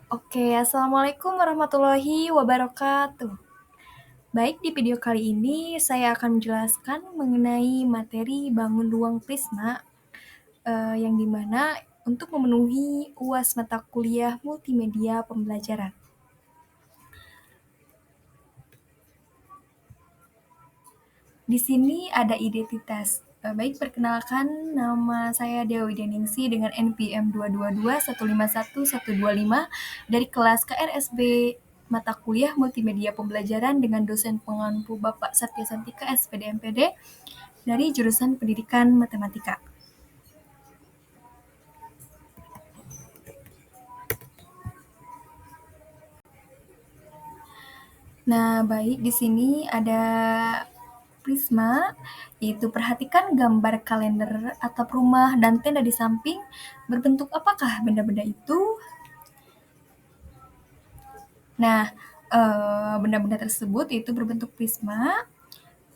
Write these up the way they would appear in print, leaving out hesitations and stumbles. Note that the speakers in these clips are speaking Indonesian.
Oke, assalamualaikum warahmatullahi wabarakatuh. Baik, di video kali ini saya akan menjelaskan mengenai materi bangun ruang Prisma, yang dimana untuk memenuhi UAS mata kuliah multimedia pembelajaran. Di sini ada identitas. Baik, perkenalkan nama saya Dewi Deningsi dengan NPM 222151125 dari kelas KRSB mata kuliah multimedia pembelajaran dengan dosen pengampu Bapak Satya Santika SPD MPD dari jurusan Pendidikan Matematika. Nah, baik, di sini ada Prisma, yaitu perhatikan gambar kalender, atap rumah, dan tenda di samping. Berbentuk apakah benda-benda itu? Nah, benda-benda tersebut itu berbentuk prisma,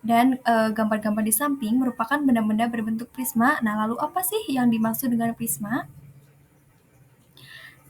dan gambar-gambar di samping merupakan benda-benda berbentuk prisma. Nah, lalu apa sih yang dimaksud dengan prisma?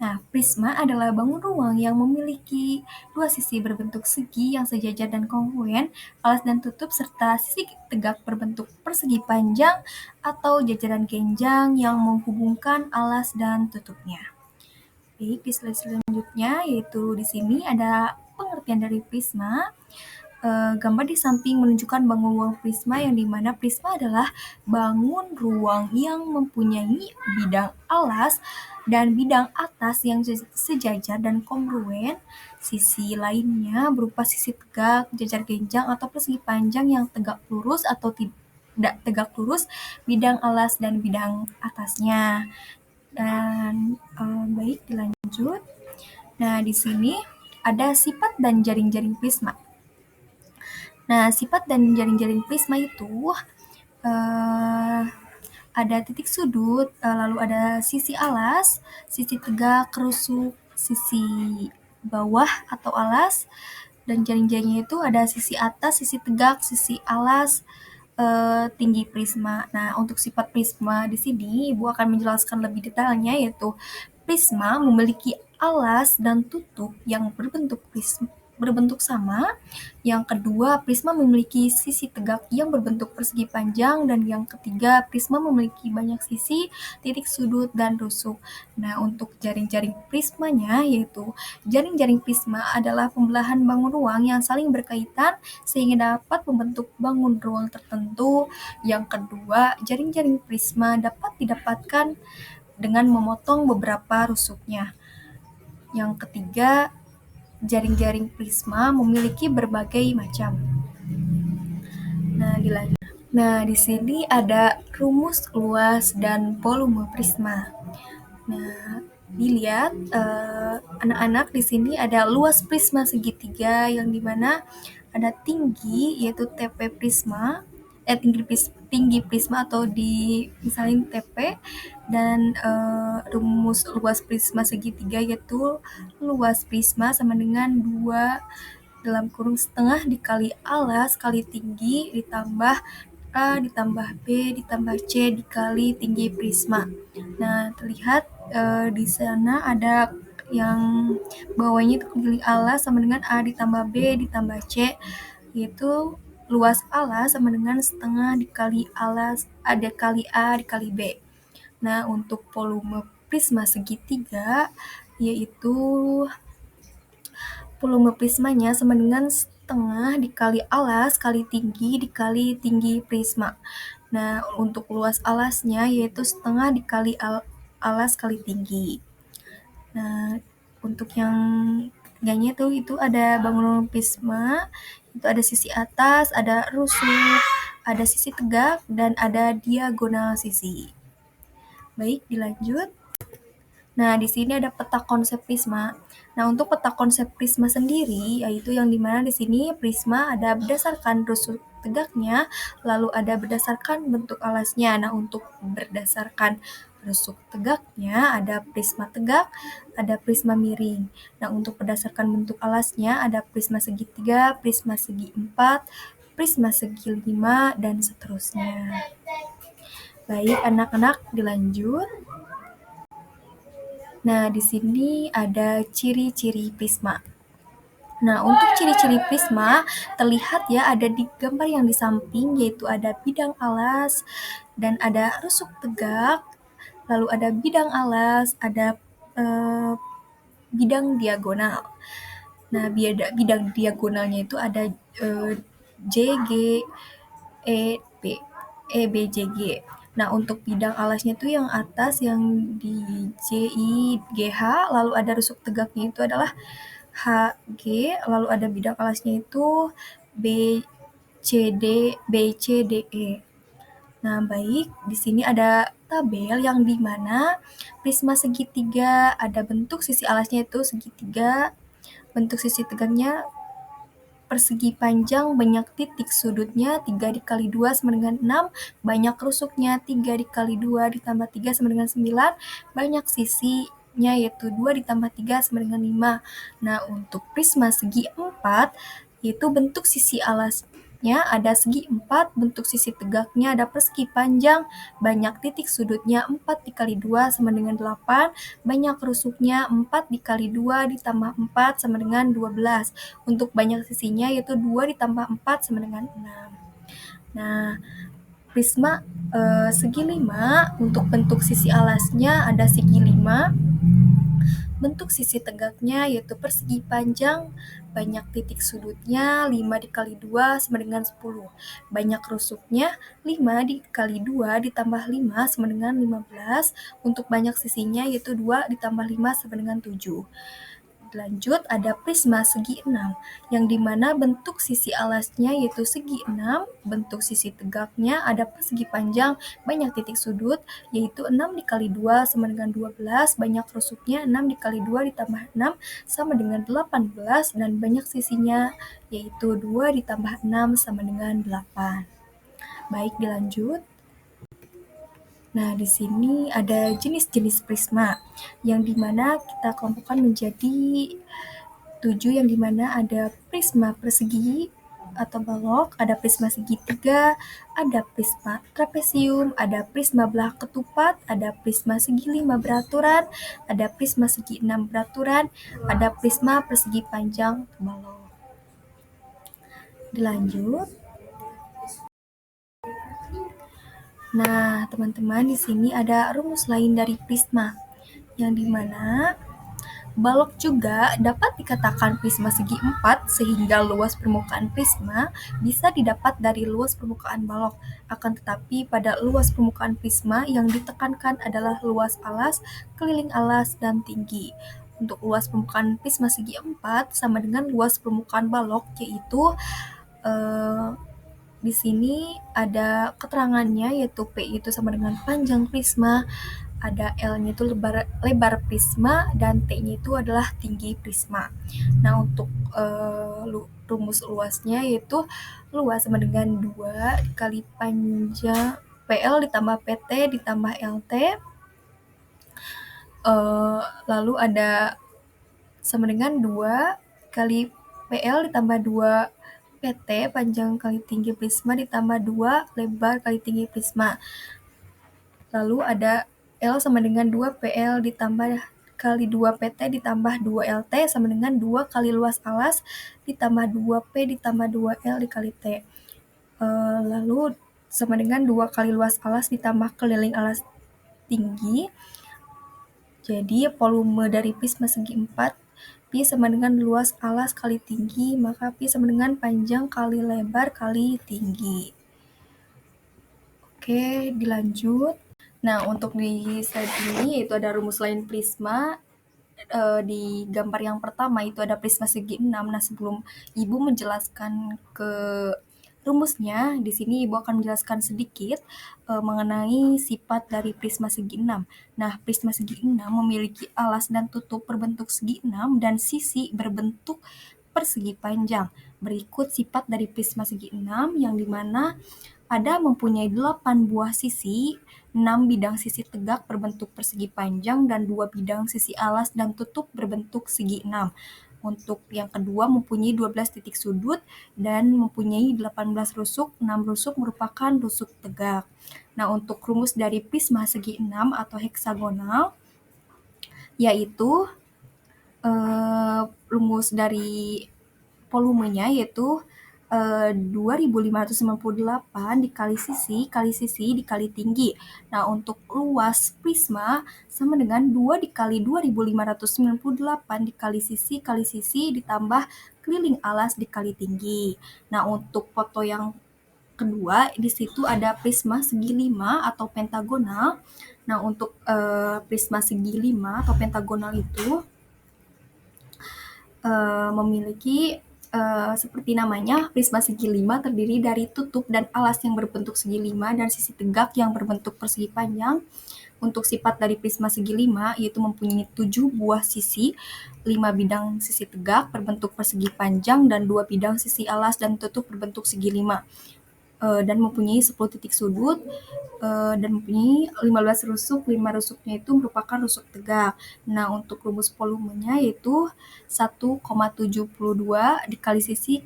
Nah, prisma adalah bangun ruang yang memiliki dua sisi berbentuk segi yang sejajar dan kongruen, alas dan tutup, serta sisi tegak berbentuk persegi panjang atau jajaran genjang yang menghubungkan alas dan tutupnya. Baik, di slide selanjutnya yaitu di sini ada pengertian dari prisma. Gambar di samping menunjukkan bangun ruang prisma yang dimana prisma adalah bangun ruang yang mempunyai bidang alas dan bidang atas yang sejajar dan kongruen. Sisi lainnya berupa sisi tegak, jajar genjang, atau persegi panjang yang tegak lurus atau tidak tegak lurus, bidang alas dan bidang atasnya. Dan baik, dilanjut. Nah, di sini ada sifat dan jaring-jaring prisma. Nah, sifat dan jaring-jaring prisma itu ada titik sudut, lalu ada sisi alas, sisi tegak, kerusuk, sisi bawah atau alas, dan jaring-jaringnya itu ada sisi atas, sisi tegak, sisi alas, tinggi prisma. Nah, untuk sifat prisma di sini Ibu akan menjelaskan lebih detailnya, yaitu prisma memiliki alas dan tutup yang berbentuk sama. Yang kedua, prisma memiliki sisi tegak yang berbentuk persegi panjang. Dan yang ketiga, prisma memiliki banyak sisi, titik sudut, dan rusuk. Nah, untuk jaring-jaring prismanya, yaitu jaring-jaring prisma adalah pembelahan bangun ruang yang saling berkaitan sehingga dapat membentuk bangun ruang tertentu. Yang kedua, jaring-jaring prisma dapat didapatkan dengan memotong beberapa rusuknya. Yang ketiga, jaring-jaring prisma memiliki berbagai macam. Nah, di sini ada rumus luas dan volume prisma. Nah, dilihat anak-anak di sini ada luas prisma segitiga yang dimana ada tinggi yaitu TP prisma, tinggi prisma atau di misalnya TP, dan rumus luas prisma segitiga yaitu luas prisma sama dengan 2 dalam kurung setengah dikali alas kali tinggi ditambah A ditambah B ditambah C dikali tinggi prisma. Nah, terlihat di sana ada yang bawahnya itu kali alas sama dengan A ditambah B ditambah C, yaitu luas alas sama dengan setengah dikali alas A dikali A dikali B. Nah, untuk volume prisma segitiga, yaitu volume prismanya sama dengan setengah dikali alas kali tinggi dikali tinggi prisma. Nah, untuk luas alasnya yaitu setengah dikali alas kali tinggi. Nah, untuk yang tiganya itu ada bangunan prisma, itu ada sisi atas, ada rusuk, ada sisi tegak, dan ada diagonal sisi. Baik, dilanjut. Nah, di sini ada peta konsep prisma. Nah, untuk peta konsep prisma sendiri, yaitu yang dimana di sini prisma ada berdasarkan rusuk tegaknya, lalu ada berdasarkan bentuk alasnya. Nah, untuk berdasarkan rusuk tegaknya ada prisma tegak, ada prisma miring. Nah, untuk berdasarkan bentuk alasnya ada prisma segitiga, prisma segi 4, prisma segi 5, dan seterusnya. Baik, anak-anak, dilanjut. Nah, di sini ada ciri-ciri prisma. Nah, untuk ciri-ciri prisma terlihat ya ada di gambar yang di samping, yaitu ada bidang alas dan ada rusuk tegak, lalu ada bidang alas, ada bidang diagonal. Nah, bidang diagonalnya itu ada J, G, B, C, G. Nah, untuk bidang alasnya itu yang atas yang di J, I, G, H, lalu ada rusuk tegaknya itu adalah H, G, lalu ada bidang alasnya itu B, C, D, E. Nah, baik, di sini ada tabel yang di mana prisma segitiga ada bentuk sisi alasnya itu segitiga, bentuk sisi tegaknya persegi panjang, banyak titik sudutnya 3 dikali 2 sama dengan 6, banyak rusuknya 3 dikali 2 ditambah 3 sama dengan 9, banyak sisinya yaitu 2 ditambah 3 sama dengan 5. Nah, untuk prisma segi 4, yaitu bentuk sisi alasnya ada segi 4, bentuk sisi tegaknya ada persegi panjang, banyak titik sudutnya 4 dikali 2 sama dengan 8, banyak rusuknya 4 dikali 2 ditambah 4 sama dengan 12. Untuk banyak sisinya yaitu 2 ditambah 4 sama dengan 6. Nah, prisma segi 5, untuk bentuk sisi alasnya ada segi 5, bentuk sisi tegaknya yaitu persegi panjang, banyak titik sudutnya 5 dikali 2 sama dengan 10. Banyak rusuknya 5 dikali 2 ditambah 5 sama dengan 15. Untuk banyak sisinya yaitu 2 ditambah 5 sama dengan 7. Lanjut ada prisma segi 6, yang dimana bentuk sisi alasnya yaitu segi 6, bentuk sisi tegaknya ada persegi panjang, banyak titik sudut, yaitu 6 dikali 2 sama dengan 12, banyak rusuknya 6 dikali 2 ditambah 6 sama dengan 18, dan banyak sisinya yaitu 2 ditambah 6 sama dengan 8. Baik, dilanjut. Nah, di sini ada jenis-jenis prisma, yang dimana kita kelompokkan menjadi 7, yang dimana ada prisma persegi atau balok, ada prisma segitiga, ada prisma trapesium, ada prisma belah ketupat, ada prisma segi 5 beraturan, ada prisma segi 6 beraturan, ada prisma persegi panjang balok. Dilanjut. Nah, teman-teman, di sini ada rumus lain dari prisma, yang dimana balok juga dapat dikatakan prisma segi 4 sehingga luas permukaan prisma bisa didapat dari luas permukaan balok. Akan tetapi pada luas permukaan prisma yang ditekankan adalah luas alas, keliling alas, dan tinggi. Untuk luas permukaan prisma segi 4 sama dengan luas permukaan balok, yaitu di sini ada keterangannya, yaitu P itu sama dengan panjang prisma, ada L-nya itu lebar prisma, dan T-nya itu adalah tinggi prisma. Nah, untuk rumus luasnya yaitu luas sama dengan 2 dikali panjang PL ditambah PT ditambah LT, lalu ada sama dengan 2 kali PL ditambah 2 PT panjang kali tinggi prisma ditambah 2 lebar kali tinggi prisma. Lalu ada L sama dengan 2 PL ditambah kali 2 PT ditambah 2 LT sama dengan 2 kali luas alas ditambah 2 P ditambah 2 L dikali T. Lalu sama dengan 2 kali luas alas ditambah keliling alas tinggi. Jadi volume dari prisma segi 4 Pi sama dengan luas alas kali tinggi, maka Pi sama dengan panjang kali lebar kali tinggi. Oke, dilanjut. Nah, untuk di slide ini itu ada rumus lain prisma. Di gambar yang pertama itu ada prisma segi 6. Nah, sebelum Ibu menjelaskan ke rumusnya, di sini Ibu akan menjelaskan sedikit mengenai sifat dari prisma segi 6. Nah, prisma segi 6 memiliki alas dan tutup berbentuk segi 6 dan sisi berbentuk persegi panjang. Berikut sifat dari prisma segi 6, yang dimana ada mempunyai 8 buah sisi, 6 bidang sisi tegak berbentuk persegi panjang, dan 2 bidang sisi alas dan tutup berbentuk segi 6. Untuk yang kedua mempunyai 12 titik sudut dan mempunyai 18 rusuk, 6 rusuk merupakan rusuk tegak. Nah, untuk rumus dari prisma segi 6 atau heksagonal, yaitu rumus dari volumenya yaitu 2598 dikali sisi dikali tinggi. Nah, untuk luas prisma sama dengan 2 dikali 2598 dikali sisi ditambah keliling alas dikali tinggi. Nah, untuk foto yang kedua, di situ ada prisma segi 5 atau pentagonal. Nah, untuk prisma segi 5 atau pentagonal itu memiliki seperti namanya, prisma segi 5 terdiri dari tutup dan alas yang berbentuk segi 5 dan sisi tegak yang berbentuk persegi panjang. Untuk sifat dari prisma segi 5 yaitu mempunyai 7 buah sisi, 5 bidang sisi tegak berbentuk persegi panjang dan 2 bidang sisi alas dan tutup berbentuk segi 5. Dan mempunyai 10 titik sudut dan mempunyai 15 rusuk. 5 rusuknya itu merupakan rusuk tegak. Nah, untuk rumus volumenya yaitu 1,72 dikali sisi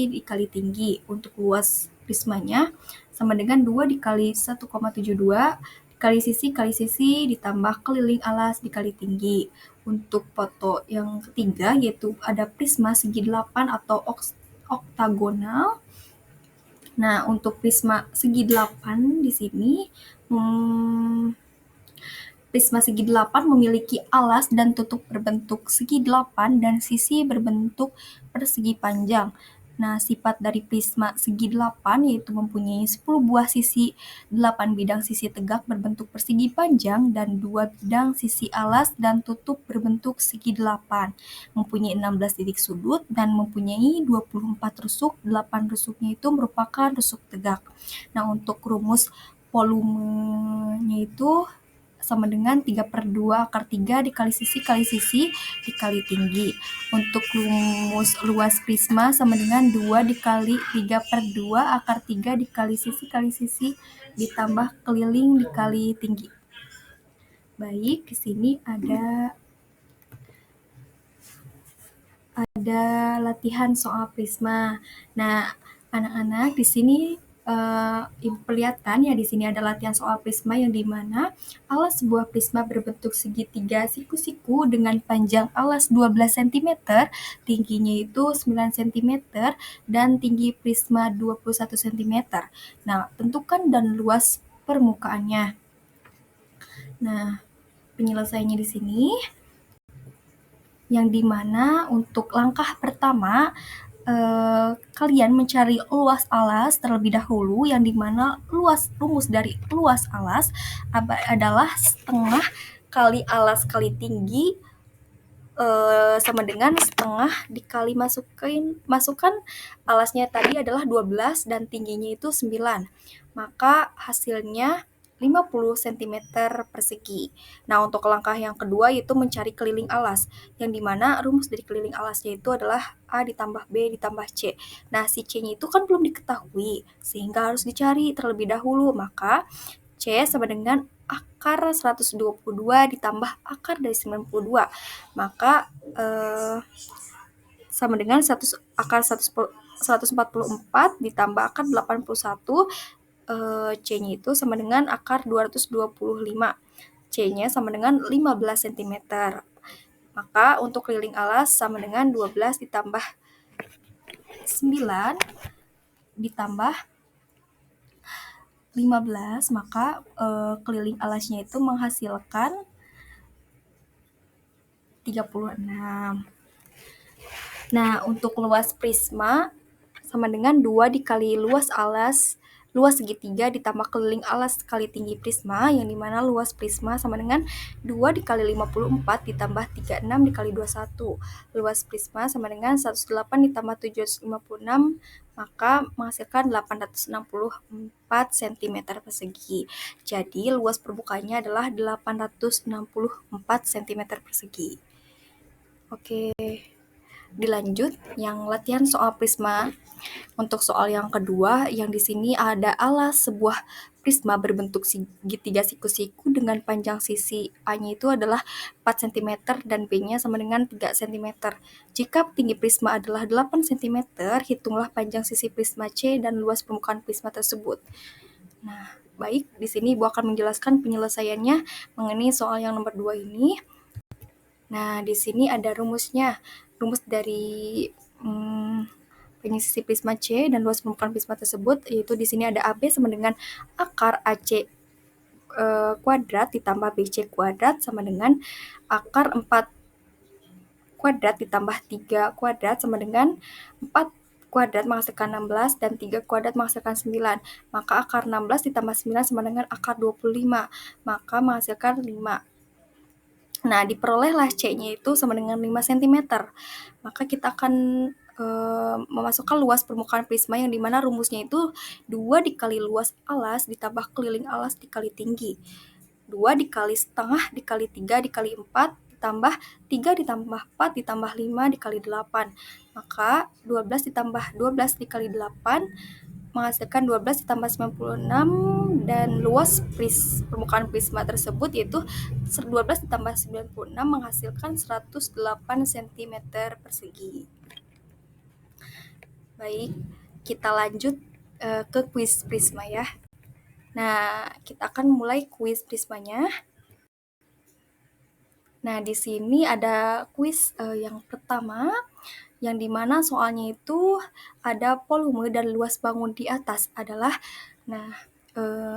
dikali tinggi. Untuk luas prismanya sama dengan 2 dikali 1,72 dikali sisi ditambah keliling alas dikali tinggi. Untuk foto yang ketiga yaitu ada prisma segi 8 atau oktagonal. Nah, untuk prisma segi 8 di sini, prisma segi 8 memiliki alas dan tutup berbentuk segi 8 dan sisi berbentuk persegi panjang. Nah, sifat dari prisma segi 8 yaitu mempunyai 10 buah sisi, 8 bidang sisi tegak berbentuk persegi panjang, dan 2 bidang sisi alas dan tutup berbentuk segi 8. Mempunyai 16 titik sudut dan mempunyai 24 rusuk. 8 rusuknya itu merupakan rusuk tegak. Nah, untuk rumus volumenya itu sama dengan 3/2 akar 3 dikali sisi dikali tinggi. Untuk rumus luas prisma sama dengan 2 dikali 3/2 akar 3 dikali sisi ditambah keliling dikali tinggi. Baik, di sini ada latihan soal prisma. Nah, anak-anak di sini Ibu perlihatkan ya, di sini ada latihan soal prisma yang dimana alas sebuah prisma berbentuk segitiga siku-siku dengan panjang alas 12 cm, tingginya itu 9 cm, dan tinggi prisma 21 cm. Nah, tentukan dan luas permukaannya. Nah, penyelesaiannya di sini, yang dimana untuk langkah pertama kalian mencari luas alas terlebih dahulu, yang dimana rumus dari luas alas adalah setengah kali alas kali tinggi sama dengan setengah dikali masukkan alasnya tadi adalah 12 dan tingginya itu 9. Maka hasilnya 50 cm persegi. Nah, untuk langkah yang kedua yaitu mencari keliling alas, yang dimana rumus dari keliling alasnya itu adalah A ditambah B ditambah C. Nah, si C-nya itu kan belum diketahui, sehingga harus dicari terlebih dahulu. Maka C sama dengan akar 122 ditambah akar dari 92. Maka sama dengan akar 144 ditambah akar 81. C-nya itu sama dengan akar 225. C-nya sama dengan 15 cm. Maka untuk keliling alas sama dengan 12 ditambah 9 ditambah 15, maka keliling alasnya itu menghasilkan 36. Nah, untuk luas prisma sama dengan 2 dikali luas segitiga ditambah keliling alas kali tinggi prisma, yang dimana luas prisma sama dengan 2 dikali 54 ditambah 36 dikali 21. Luas prisma sama dengan 108 ditambah 756, maka menghasilkan 864 cm persegi. Jadi luas permukaannya adalah 864 cm persegi. Oke, dilanjut yang latihan soal prisma. Untuk soal yang kedua, yang di sini ada alas sebuah prisma berbentuk segitiga siku-siku dengan panjang sisi A-nya itu adalah 4 cm dan B-nya sama dengan 3 cm. Jika tinggi prisma adalah 8 cm, hitunglah panjang sisi prisma C dan luas permukaan prisma tersebut. Nah, baik, di sini Ibu akan menjelaskan penyelesaiannya mengenai soal yang nomor 2 ini. Nah, di sini ada rumusnya. Rumus dari penyisi sisi prisma C dan luas permukaan prisma tersebut, yaitu di sini ada AB sama dengan akar AC kuadrat ditambah BC kuadrat sama dengan akar 4 kuadrat ditambah 3 kuadrat sama dengan 4 kuadrat menghasilkan 16 dan 3 kuadrat menghasilkan 9. Maka akar 16 ditambah 9 sama dengan akar 25. Maka menghasilkan 5. Nah, diperolehlah C-nya itu sama dengan 5 cm. Maka kita akan memasukkan luas permukaan prisma yang dimana rumusnya itu 2 dikali luas alas ditambah keliling alas dikali tinggi. 2 dikali setengah dikali 3 dikali 4 ditambah 3 ditambah 4 ditambah 5 dikali 8. Maka 12 ditambah 12 dikali 8 menghasilkan 12 ditambah 96 dan luas permukaan prisma tersebut yaitu 12 ditambah 96 menghasilkan 108 cm persegi. Baik, kita lanjut ke kuis prisma ya. Nah, kita akan mulai kuis prismanya. Nah, di sini ada kuis yang pertama, yang dimana soalnya itu ada volume dan luas bangun di atas adalah,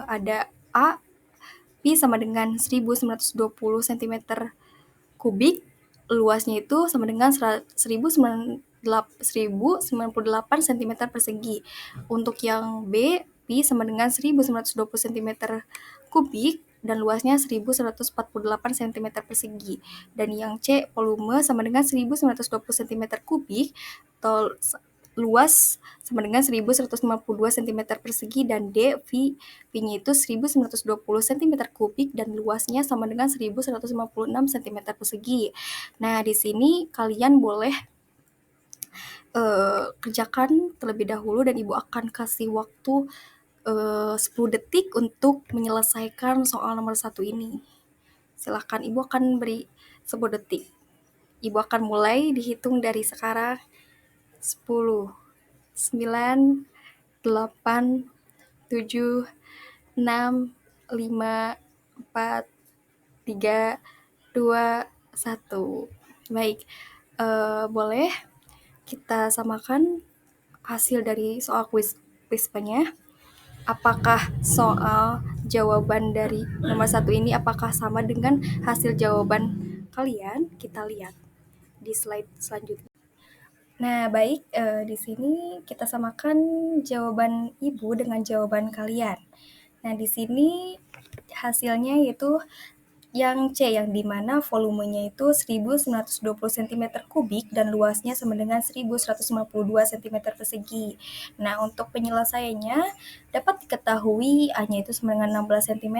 ada A, Pi sama dengan 1920 cm kubik, luasnya itu sama dengan 1098 cm persegi. Untuk yang B, Pi sama dengan 1920 cm kubik, dan luasnya 1148 cm persegi. Dan yang C, volume sama dengan 1920 cm kubik, atau luas sama dengan 1152 cm persegi, dan D, V-nya itu 1920 cm kubik dan luasnya sama dengan 1156 cm persegi. Nah, di sini kalian boleh kerjakan terlebih dahulu dan Ibu akan kasih waktu 10 detik untuk menyelesaikan soal nomor 1 ini. Silakan, Ibu akan beri 10 detik. Ibu akan mulai dihitung dari sekarang. 10, 9, 8, 7, 6, 5, 4, 3, 2, 1. Baik, boleh kita samakan hasil dari soal kuis-kuisnya. Apakah soal jawaban dari nomor 1 ini apakah sama dengan hasil jawaban kalian? Kita lihat di slide selanjutnya. Nah, baik, di sini kita samakan jawaban Ibu dengan jawaban kalian. Nah, di sini hasilnya yaitu yang C, yang dimana volumenya itu 1920 cm kubik dan luasnya sama dengan 1152 cm persegi. Nah, untuk penyelesaiannya dapat diketahui A-nya itu sama dengan 16 cm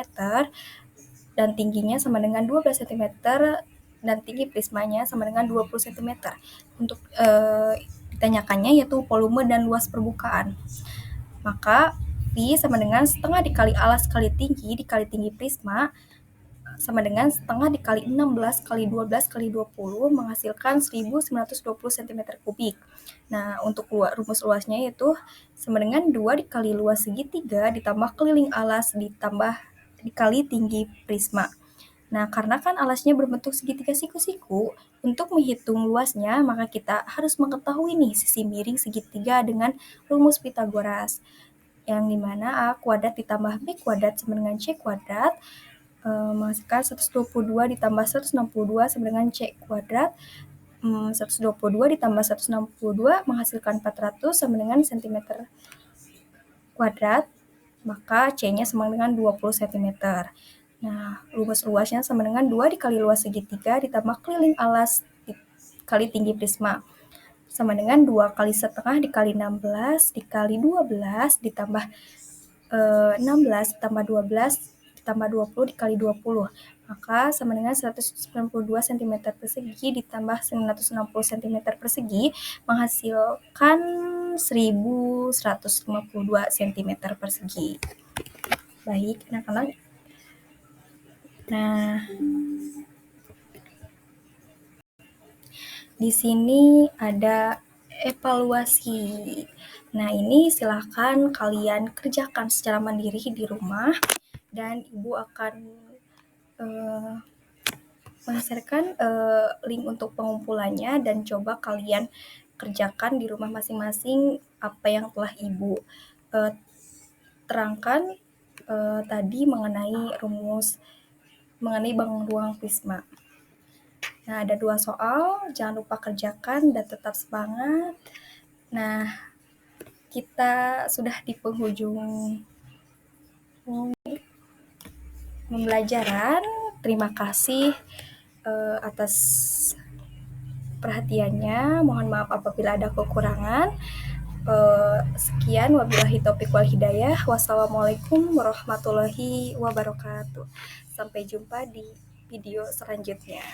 dan tingginya sama dengan 12 cm dan tinggi prismanya sama dengan 20 cm. Untuk ditanyakannya yaitu volume dan luas permukaan. Maka Pi sama dengan setengah dikali alas kali tinggi prisma sama dengan setengah dikali 16 kali 12 kali 20 menghasilkan 1920 cm kubik. Nah, untuk rumus luasnya yaitu sama dengan 2 dikali luas segitiga ditambah keliling alas ditambah dikali tinggi prisma. Nah, karena kan alasnya berbentuk segitiga siku-siku, untuk menghitung luasnya maka kita harus mengetahui nih sisi miring segitiga dengan rumus Pitagoras. Yang dimana A kuadrat ditambah B kuadrat sama dengan C kuadrat menghasilkan 122 ditambah 162 sama dengan C kuadrat. 122 ditambah 162 menghasilkan 400 sama dengan cm kuadrat. Maka C-nya sama dengan 20 cm. Nah, rumus luasnya sama dengan 2 dikali luas segitiga ditambah keliling alas dikali tinggi prisma. Sama dengan 2 kali setengah dikali 16 dikali 12 ditambah 16 ditambah 12 ditambah 20 dikali 20. Maka sama dengan 192 cm persegi ditambah 960 cm persegi menghasilkan 1152 cm persegi. Baik, anak-anak. Nah, di sini ada evaluasi. Nah, ini silahkan kalian kerjakan secara mandiri di rumah dan Ibu akan men-share-kan link untuk pengumpulannya dan coba kalian kerjakan di rumah masing-masing apa yang telah Ibu terangkan tadi mengenai bangun ruang Prisma. Nah, ada 2 soal, jangan lupa kerjakan dan tetap semangat. Nah, kita sudah di penghujung pembelajaran. Terima kasih atas perhatiannya. Mohon maaf apabila ada kekurangan. Sekian, wabillahi taufiq wal hidayah. Wassalamualaikum warahmatullahi wabarakatuh. Sampai jumpa di video selanjutnya.